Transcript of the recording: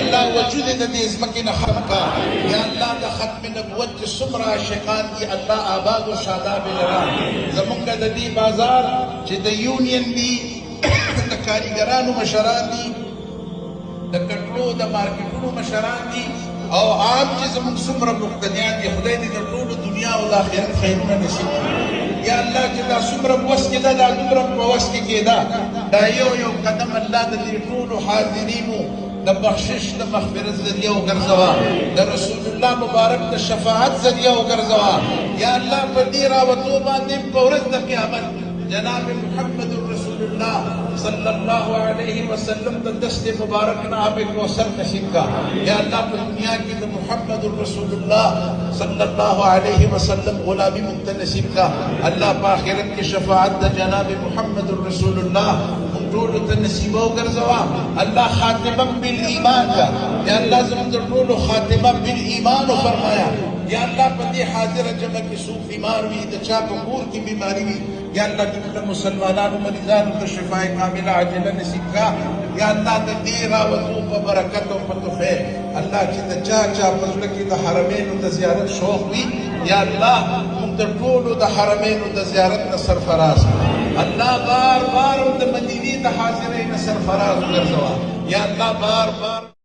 الله وجود د دې ځمکې نه ختم کا یا الله د ختم نبوت چې څومره عاشقان دي الله آباد او شاداب لرا زمونږ د دې بازار چې د یونین دي د کاریګرانو مشران دي د کټرو د مارکیټونو مشران دي او عام چې زمونږ څومره مقتدیان دي خدای دې د ټولو دنیا او د آخرت خیرونه نصیب یا الله چې دا څومره په وس کې ده دا دومره په وس کې کېده دا یو یو قدم الله د دې ټولو حاضرینو د بخشش د مغفرت ذریعه وګرځوه د رسول الله مبارک د شفاعت ذریعه وګرځوه یا الله په دې راوتو باندې په ورځ د قیامت جناب محمد رسول الله صلی الله علیه وسلم د دست مبارک نه آب کوثر نصیب کا یا اللہ په دنیا کې د محمد رسول الله صلی الله علیه وسلم غلامی ممت نصیب کا اللہ په آخرت کې شفاعت د جناب محمد رسول الله ټول ته نصیب وګرځوا الله خاتمه بالایمان کا یا اللہ زموږ ټول خاتمه بالایمان فرمایا یا اللہ په دې حاضر جمع کې څوک بیمار وي د چا په کور کې بیماری وي یا اللہ ټول مسلمانانو مریضانو ته شفاء کامله عاجله نصیب کا یا اللہ د دې راوتو په برکت او په توفه الله چې د چا په زړه کې د حرمینو د زیارت شوق وي یا الله موږ ټول د حرمینو د زیارت نه سرفراز الله بار بار د مدینې د حاضرۍ نه سرفراز وګرځوه یا الله بار بار